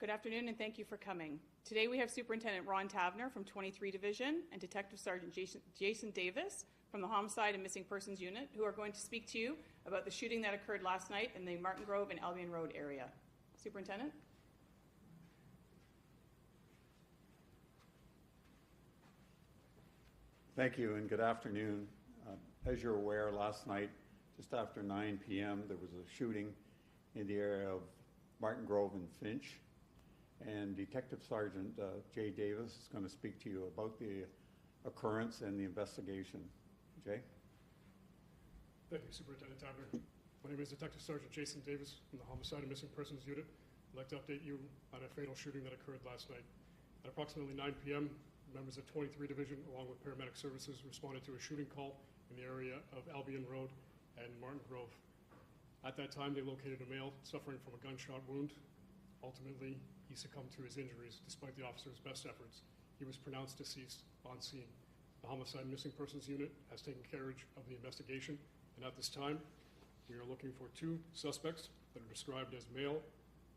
Good afternoon, and thank you for coming. Today we have Superintendent Ron Tavner from 23 Division and Detective Sergeant Jason Davis from the Homicide and Missing Persons Unit, who are going to speak to you about the shooting that occurred last night in the Martin Grove and Albion Road area. Superintendent? Thank you, and good afternoon. As you're aware, last night, just after 9 p.m., there was a shooting in the area of Martin Grove and Finch. And Detective Sergeant Jay Davis is going to speak to you about the occurrence and the investigation. Jay? Thank you, Superintendent Tavner. My name is Detective Sergeant Jason Davis from the Homicide and Missing Persons Unit. I'd like to update you on a fatal shooting that occurred last night. At approximately 9 p.m., members of 23 Division, along with paramedic services, responded to a shooting call in the area of Albion Road and Martin Grove. At that time, they located a male suffering from a gunshot wound. Ultimately, he succumbed to his injuries despite the officer's best efforts. He was pronounced deceased on scene. The Homicide and Missing Persons Unit has taken carriage of the investigation, and at this time, we are looking for two suspects that are described as male,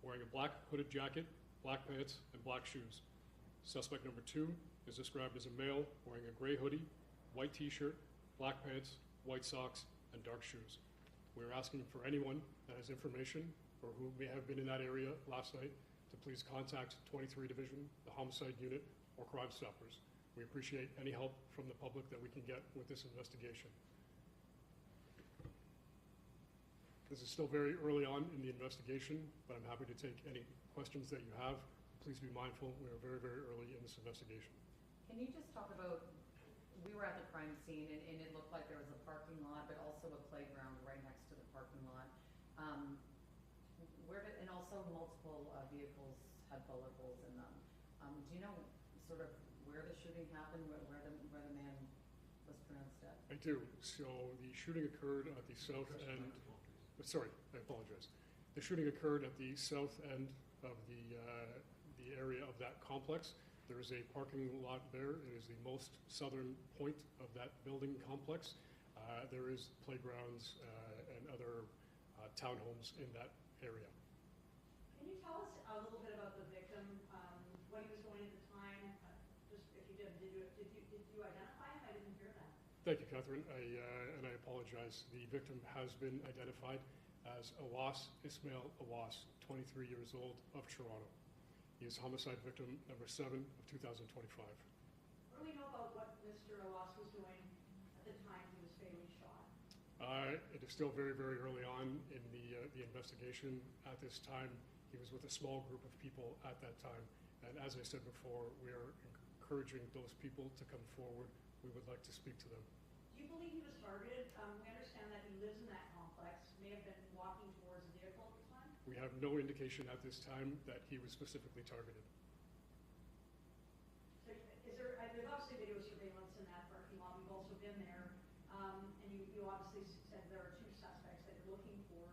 wearing a black hooded jacket, black pants, and black shoes. Suspect number 2 is described as a male wearing a gray hoodie, white t-shirt, black pants, white socks, and dark shoes. We are asking for anyone that has information or who may have been in that area last night to please contact 23 Division, the Homicide Unit, or Crime Stoppers. We appreciate any help from the public that we can get with this investigation. This is still very early on in the investigation, but I'm happy to take any questions that you have. Please be mindful, we are very, very early in this investigation. Can you just talk about, we were at the crime scene and it looked like there was a parking lot, but also a playground right next to the parking lot. And also multiple vehicles had bullet holes in them. Do you know sort of where the shooting happened, where the man was pronounced dead? I do. So the shooting occurred at the south end. Sorry, I apologize. The shooting occurred at the south end of the area of that complex. There is a parking lot there. It is the most southern point of that building complex. There is playgrounds and other townhomes in that area. Can you tell us a little bit about the victim, what he was doing at the time? Just if you did you identify him? I didn't hear that. Thank you, Catherine. And I apologize. The victim has been identified as Awas Ismail Awas, 23 years old, of Toronto. He is homicide victim number 7 of 2025. What do we know about what Mr. Awas was doing at the time he was fatally shot? It is still very, very early on in the investigation. At this time, he was with a small group of people at that time. And as I said before, we are encouraging those people to come forward. We would like to speak to them. Do you believe he was targeted? We understand that he lives in that complex, may have been walking towards a vehicle at the time? We have no indication at this time that he was specifically targeted. So is there, there's obviously video surveillance in that parking lot. We've also been there. And you obviously said there are two suspects that you're looking for.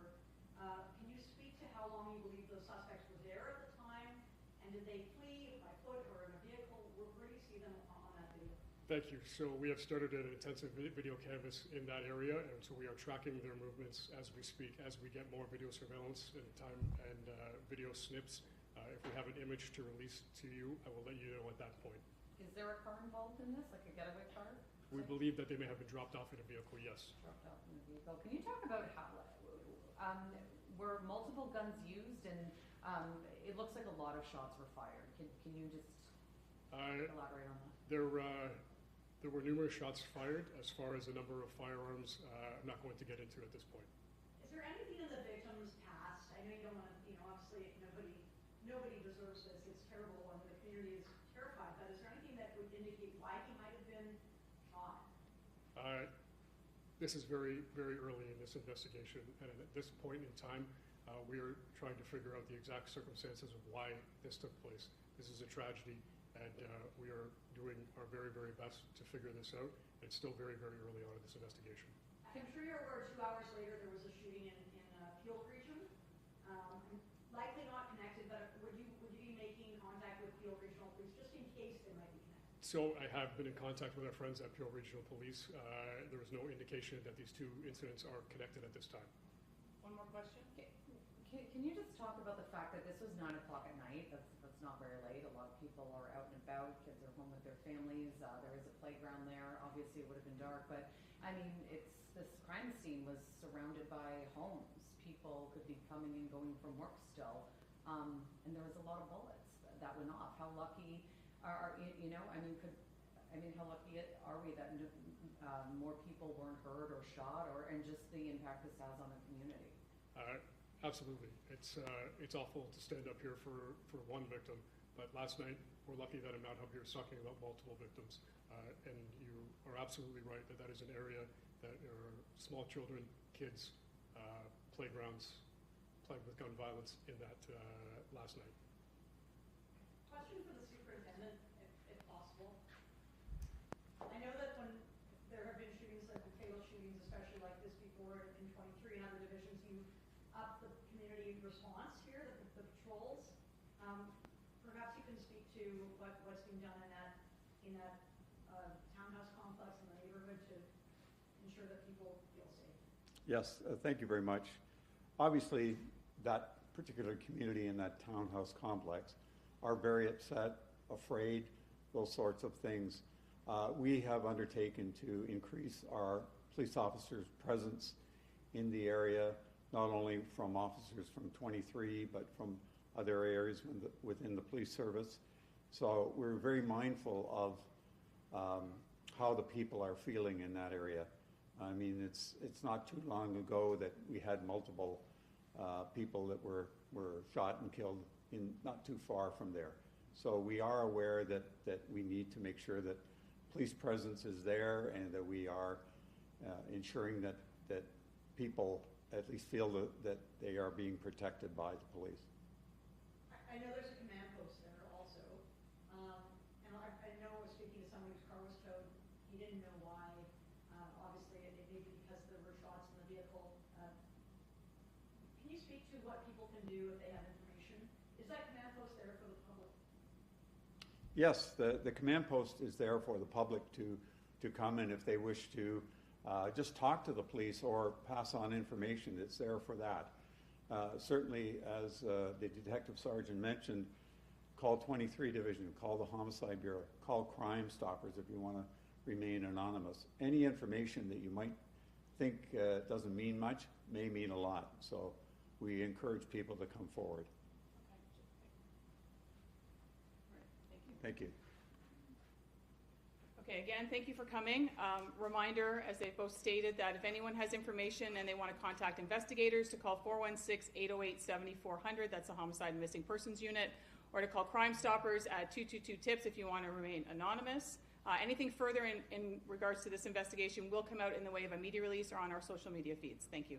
Can you speak to how long you believe those suspects were there at the time? And did they flee by foot or in a vehicle? Where do you see them on that video? Thank you. So we have started an intensive video canvass in that area, and so we are tracking their movements as we speak. As we get more video surveillance and time and video snips, if we have an image to release to you, I will let you know at that point. Is there a car involved in this, like a getaway car? We believe that they may have been dropped off in a vehicle, yes. Dropped off in a vehicle. Can you talk about how, were multiple guns used, and it looks like a lot of shots were fired. Can you just elaborate on that? There were numerous shots fired. As far as the number of firearms, I'm not going to get into at this point. Is there anything in the victim's past? I know you don't want to, obviously nobody deserves this. It's terrible and the community is terrified, but is there anything that would indicate why he might have been shot? This is very, very early in this investigation, and at this point in time, we are trying to figure out the exact circumstances of why this took place. This is a tragedy, and we are doing our very, very best to figure this out. It's still very, very early on in this investigation. I'm sure you're aware 2 hours later there was a shooting in Peel Region. Likely not connected, but would you be making contact with Peel Regional Police just in case they might be connected? So I have been in contact with our friends at Peel Regional Police. There is no indication that these two incidents are connected at this time. One more question? Can Can you just talk about the fact that this was 9 o'clock at night? That's not very late. A lot of people are out and about. Kids are home with their families. There is a playground there. Obviously, it would have been dark, but I mean, this crime scene was surrounded by homes. People could be coming and going from work still, and there was a lot of bullets that went off. How lucky are you know? How lucky are we that more people weren't hurt or shot, and just the impact this has on the community? Absolutely. It's awful to stand up here for one victim, but last night we're lucky that I'm not up here talking about multiple victims. And you are absolutely right that is an area that there are small children, kids, playgrounds, plagued with gun violence in that last night. Question for the superintendent, if possible. I know that when there have been shootings, like fatal shootings, especially like this before in 23 and other divisions, you up the community response here, the patrols. Perhaps you can speak to what's being done in that townhouse complex in the neighborhood to ensure that people feel safe. Yes, thank you very much. Obviously, that particular community in that townhouse complex are very upset, afraid, those sorts of things. We have undertaken to increase our police officers' presence in the area, not only from officers from 23, but from other areas within the police service. So we're very mindful of how the people are feeling in that area. I mean, it's not too long ago that we had multiple people that were shot and killed not too far from there. So we are aware that we need to make sure that police presence is there and that we are ensuring that people at least feel that they are being protected by the police. I know there's a command post there also. And I know speaking to somebody whose car was towed, he didn't know why. Obviously, it may be because there were shots in the vehicle. Can you speak to what people can do if they have information? Is that command post there for the public? Yes, the command post is there for the public to come, and if they wish to just talk to the police or pass on information, it's there for that. Certainly, as the Detective Sergeant mentioned, call 23 Division, call the Homicide Bureau, call Crime Stoppers if you want to remain anonymous. Any information that you might think doesn't mean much may mean a lot. So we encourage people to come forward. Thank you. Okay, again, thank you for coming. Reminder, as they've both stated, that if anyone has information and they want to contact investigators, to call 416-808-7400, that's the Homicide and Missing Persons Unit, or to call Crime Stoppers at 222-TIPS if you want to remain anonymous. Anything further in regards to this investigation will come out in the way of a media release or on our social media feeds. Thank you.